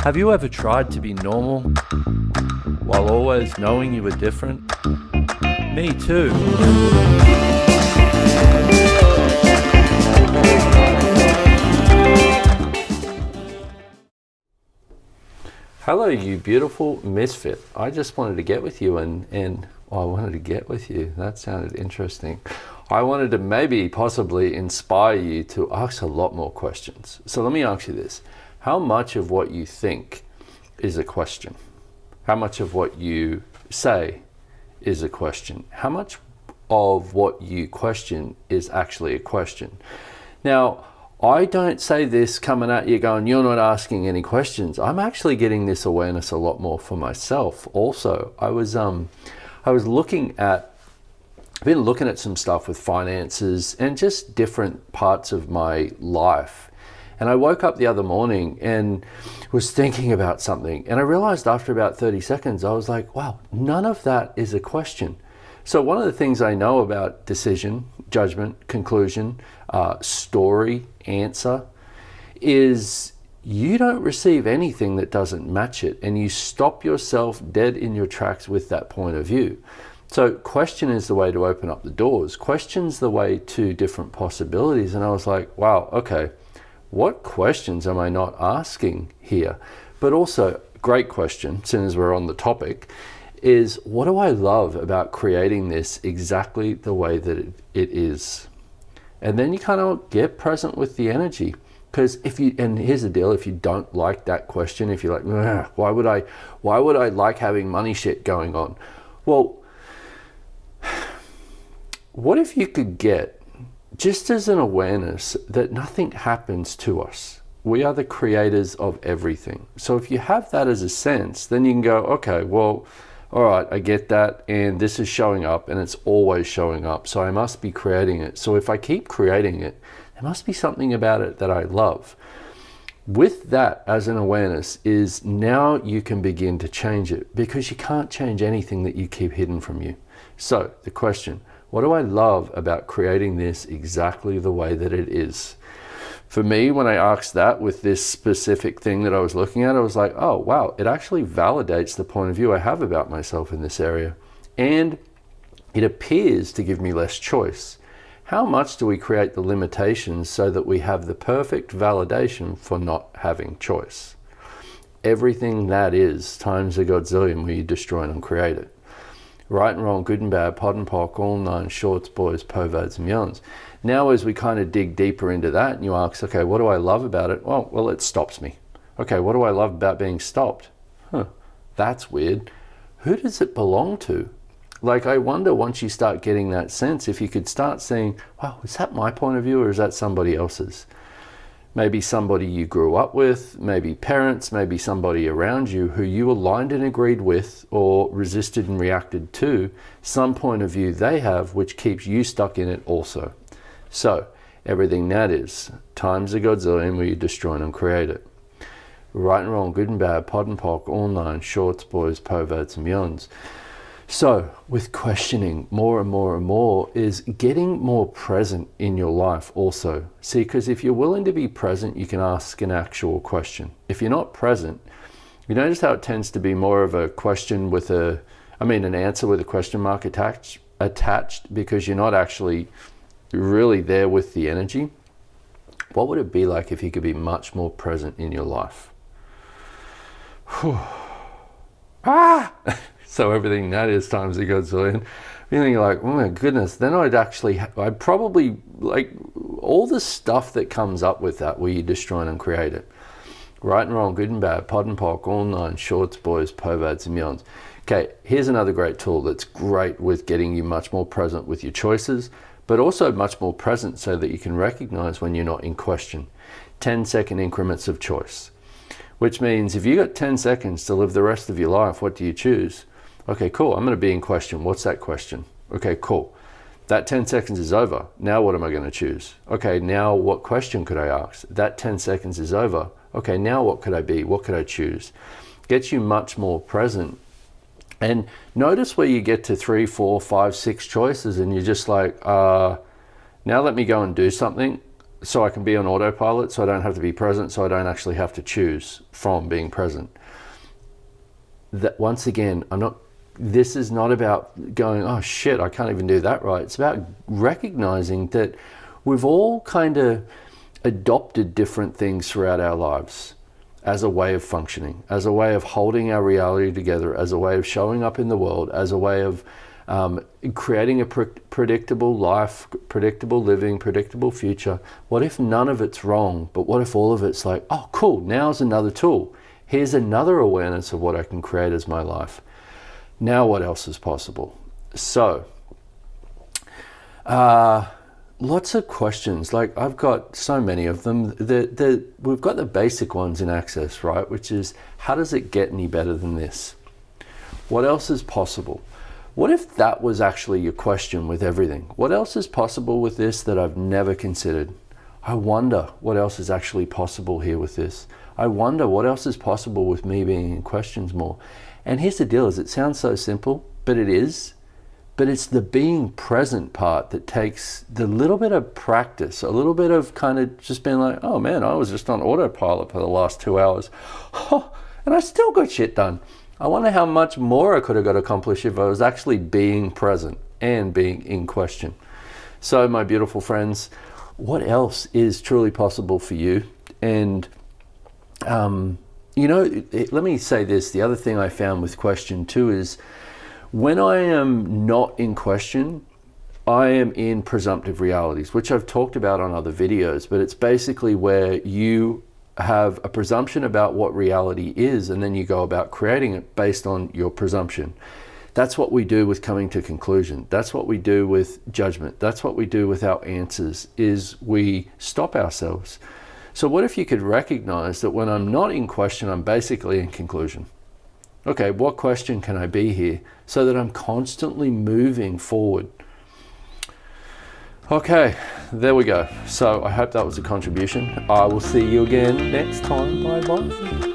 Have you ever tried to be normal while always knowing you were different? Me too. Hello, you beautiful misfit. I just wanted to get with you that sounded interesting. I wanted to maybe possibly inspire you to ask a lot more questions. So let me ask you this. How much of what you think is a question? How much of what you say is a question? How much of what you question is actually a question? Now, I don't say this coming at you going, you're not asking any questions. I'm actually getting this awareness a lot more for myself also. I've been looking at some stuff with finances and just different parts of my life. And I woke up the other morning and was thinking about something. And I realized after about 30 seconds, I was like, wow, none of that is a question. So one of the things I know about decision, judgment, conclusion, story, answer, is you don't receive anything that doesn't match it. And you stop yourself dead in your tracks with that point of view. So question is the way to open up the doors. Question's the way to different possibilities. And I was like, wow, okay. What questions am I not asking here? But also, great question, soon as we're on the topic, is what do I love about creating this exactly the way that it is? And then you kind of get present with the energy. Because and here's the deal, if you don't like that question, if you're like, why would I like having money shit going on? Well, what if you could get just as an awareness that nothing happens to us. We are the creators of everything. So if you have that as a sense, then you can go, okay, well, all right, I get that. And this is showing up and it's always showing up. So I must be creating it. So if I keep creating it, there must be something about it that I love. With that as an awareness is now you can begin to change it because you can't change anything that you keep hidden from you. So the question, what do I love about creating this exactly the way that it is? For me, when I asked that with this specific thing that I was looking at, I was like, oh, wow, it actually validates the point of view I have about myself in this area. And it appears to give me less choice. How much do we create the limitations so that we have the perfect validation for not having choice? Everything that is times a godzillion where you destroy and uncreate it. Right and wrong, good and bad, pod and pock, all nine, shorts, boys, perverts and beyonds. Now as we kind of dig deeper into that and you ask, okay, what do I love about it? Well, it stops me. Okay, what do I love about being stopped? That's weird. Who does it belong to? Like, I wonder once you start getting that sense, if you could start seeing, wow, is that my point of view or is that somebody else's? Maybe somebody you grew up with, maybe parents, maybe somebody around you who you aligned and agreed with or resisted and reacted to, some point of view they have which keeps you stuck in it also. So, everything that is, times a godzillion where you destroy and create it. Right and wrong, good and bad, pod and pock, all nine, shorts, boys, perverts and beyonds. So, with questioning more and more and more is getting more present in your life also. See, because if you're willing to be present, you can ask an actual question. If you're not present, you notice how it tends to be more of a question with an answer with a question mark attached because you're not actually really there with the energy. What would it be like if you could be much more present in your life? So everything that is times a godzillion. Feeling like, oh my goodness, then I'd probably, like, all the stuff that comes up with that where you destroy and uncreate it. Right and wrong, good and bad, pod and pock, all nine, shorts, boys, perverts and beyonds. Okay, here's another great tool that's great with getting you much more present with your choices, but also much more present so that you can recognize when you're not in question. 10-second increments of choice. Which means if you got 10 seconds to live the rest of your life, what do you choose? Okay, cool, I'm going to be in question. What's that question? Okay, cool. That 10 seconds is over. Now what am I going to choose? Okay, now what question could I ask? That 10 seconds is over. Okay, now what could I be? What could I choose? Gets you much more present. And notice where you get to 3, 4, 5, 6 choices and you're just like, now let me go and do something. so I can be on autopilot, so I don't have to be present, so I don't actually have to choose from being present. That, once again, this is not about going, oh shit, I can't even do that right. It's about recognizing that we've all kind of adopted different things throughout our lives as a way of functioning, as a way of holding our reality together, as a way of showing up in the world, as a way of creating a predictable life, predictable living, predictable future. What if none of it's wrong, but what if all of it's like, oh cool, now's another tool. Here's another awareness of what I can create as my life. Now what else is possible? So, lots of questions. Like, I've got so many of them. We've got the basic ones in Access, right? Which is, how does it get any better than this? What else is possible? What if that was actually your question with everything? What else is possible with this that I've never considered? I wonder what else is actually possible here with this. I wonder what else is possible with me being in questions more. And here's the deal, is it sounds so simple, but it is. But it's the being present part that takes the little bit of practice, a little bit of kind of just being like, oh man, I was just on autopilot for the last 2 hours. And I still got shit done. I wonder how much more I could have got accomplished if I was actually being present and being in question. So my beautiful friends, what else is truly possible for you? And, let me say this. The other thing I found with question too is when I am not in question, I am in presumptive realities, which I've talked about on other videos, but it's basically where you have a presumption about what reality is, and then you go about creating it based on your presumption. That's what we do with coming to conclusion. That's what we do with judgment. That's what we do with our answers, is we stop ourselves. So what if you could recognize that when I'm not in question, I'm basically in conclusion? Okay, what question can I be here so that I'm constantly moving forward? Okay, there we go. So I hope that was a contribution. I will see you again next time. Bye bye.